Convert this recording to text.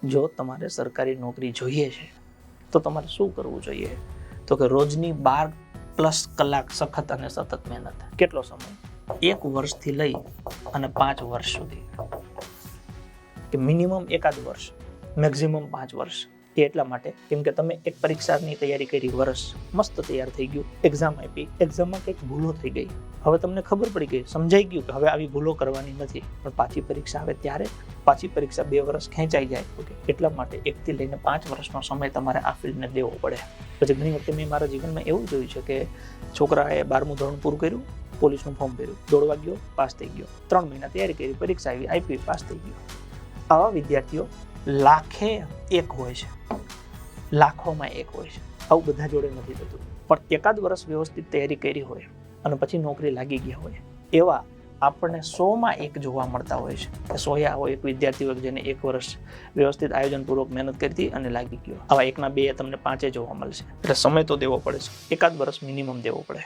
જો તમારે સરકારી નોકરી જોઈએ છે તો તમારે શું કરવું જોઈએ? તો કે રોજની 12+ કલાક સખત અને સતત મહેનત. કેટલો સમય? 1 વર્ષથી લઈ અને 5 વર્ષ સુધી, કે મિનિમમ એકાદ વર્ષ, મેક્સિમમ 5 વર્ષ. એ એટલા માટે કેમ કે તમે એક પરીક્ષાની તૈયારી કરી, વર્ષ મસ્ત તૈયાર થઈ ગયું, એક્ઝામ આપી, એક્ઝામમાં કંઈક ભૂલો થઈ ગઈ, હવે તમને ખબર પડી ગઈ, સમજાઈ ગયું કે હવે આવી ભૂલો કરવાની નથી, પણ પાછી પરીક્ષા આવે ત્યારે પાછી પરીક્ષા 2 વર્ષ ખેંચાઈ જાય. ઓકે, એટલા માટે 1 થી લઈને 5 વર્ષનો સમય તમારે આ ફિલ્ડને દેવો પડે. પછી ઘણી વખતે મેં મારા જીવનમાં એવું જોયું છે કે છોકરાએ 12મું ધોરણ પૂરું કર્યું, પોલીસનું ફોર્મ ભર્યું, દોડવા ગયો, પાસ થઈ ગયો, 3 મહિના તૈયારી કરી, પરીક્ષા આવી, આપી, પાસ થઈ ગયો. આવા વિદ્યાર્થીઓ લાખે એક હોય છે, લાખોમાં એક હોય છે. આવું બધા જોડે નથી થતું, પણ એકાદ વર્ષ વ્યવસ્થિત તૈયારી કરી હોય અને પછી નોકરી લાગી ગયા હોય, એવા આપણને 100માં 1 જોવા મળતા હોય છે. 100 આવો એક વિદ્યાર્થી હોય જેને 1 વર્ષ વ્યવસ્થિત આયોજનપૂર્વક મહેનત કરી અને લાગી ગયો. આવા 1ના 2 તમને 5 જોવા મળશે. એટલે સમય તો દેવો પડે છે, એકાદ વર્ષ મિનિમમ દેવો પડે.